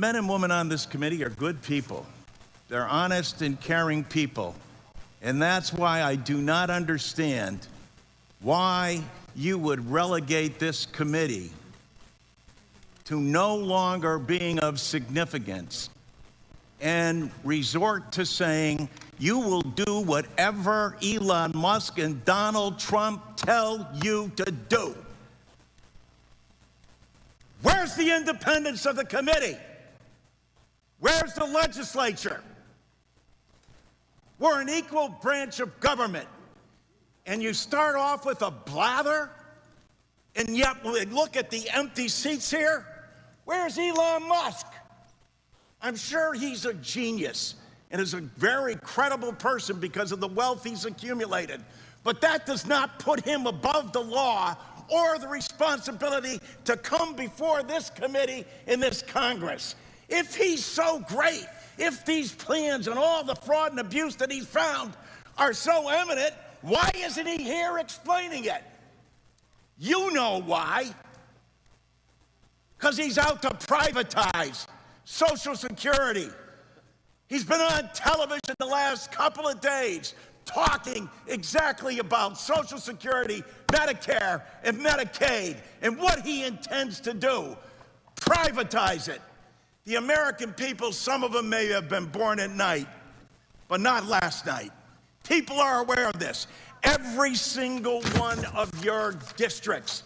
men and women on this committee are good people. They're honest and caring people. And that's why I do not understand why you would relegate this committee to no longer being of significance and resort to saying you will do whatever Elon Musk and Donald Trump tell you to do. Where's the independence of the committee? Where's the legislature? We're an equal branch of government. And you start off with a blather, and yet look at the empty seats here. Where's Elon Musk? I'm sure he's a genius and is a very credible person because of the wealth he's accumulated. But that does not put him above the law or the responsibility to come before this committee in this Congress. If he's so great, if these plans and all the fraud and abuse that he's found are so eminent, why isn't he here explaining it? You know why. Because he's out to privatize Social Security. He's been on television the last couple of days talking exactly about Social Security, Medicare, and Medicaid, and what he intends to do. Privatize it. The American people, some of them may have been born at night, but not last night. People are aware of this. Every single one of your districts,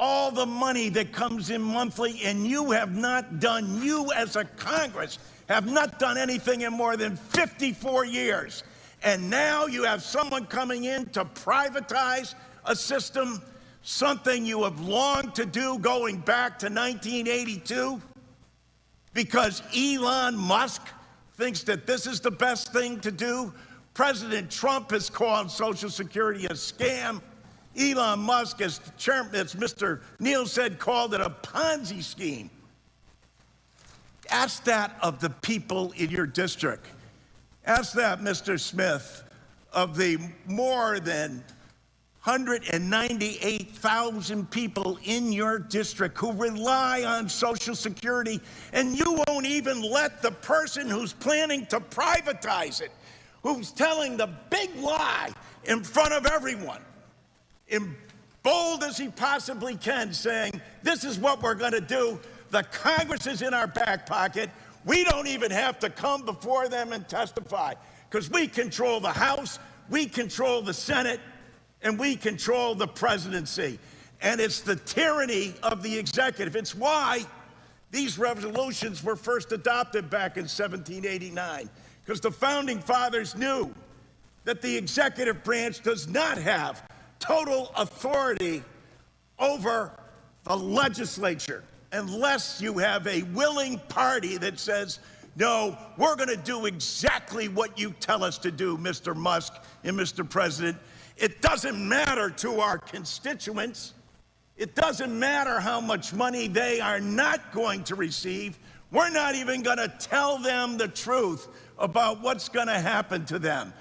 all the money that comes in monthly, and you have not done, you as a Congress, have not done anything in more than 54 years. And now you have someone coming in to privatize a system, something you have longed to do going back to 1982, because Elon Musk thinks that this is the best thing to do. President Trump has called Social Security a scam. Elon Musk, as chairman, as Mr. Neal said, called it a Ponzi scheme. Ask that of the people in your district. Ask that, Mr. Smith, of the more than 198,000 people in your district who rely on Social Security, and you won't even let the person who's planning to privatize it, who's telling the big lie in front of everyone, in bold as he possibly can, saying, this is what we're going to do. The Congress is in our back pocket. We don't even have to come before them and testify, because we control the House, we control the Senate, and we control the presidency. And it's the tyranny of the executive. It's why these resolutions were first adopted back in 1789, because the founding fathers knew that the executive branch does not have total authority over the legislature unless you have a willing party that says, no, we're going to do exactly what you tell us to do, Mr. Musk and Mr. President. It doesn't matter to our constituents. It doesn't matter how much money they are not going to receive. We're not even going to tell them the truth about what's going to happen to them.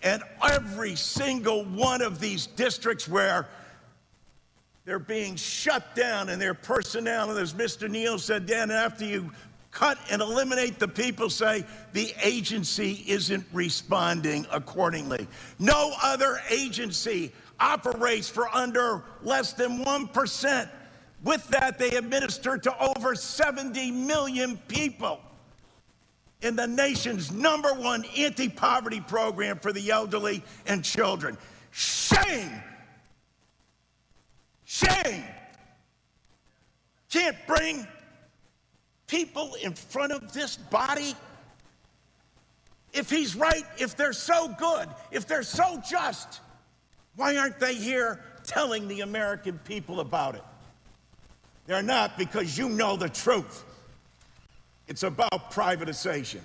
And every single one of these districts where they're being shut down and their personnel, and as Mr. Neal said, then after you cut and eliminate the people, say the agency isn't responding accordingly. No other agency operates for under less than 1%. With that, they administer to over 70 million people in the nation's #1 anti-poverty program for the elderly and children. Shame! Shame! Can't bring people in front of this body? If he's right, if they're so good, if they're so just, why aren't they here telling the American people about it? They're not, because you know the truth. It's about privatization.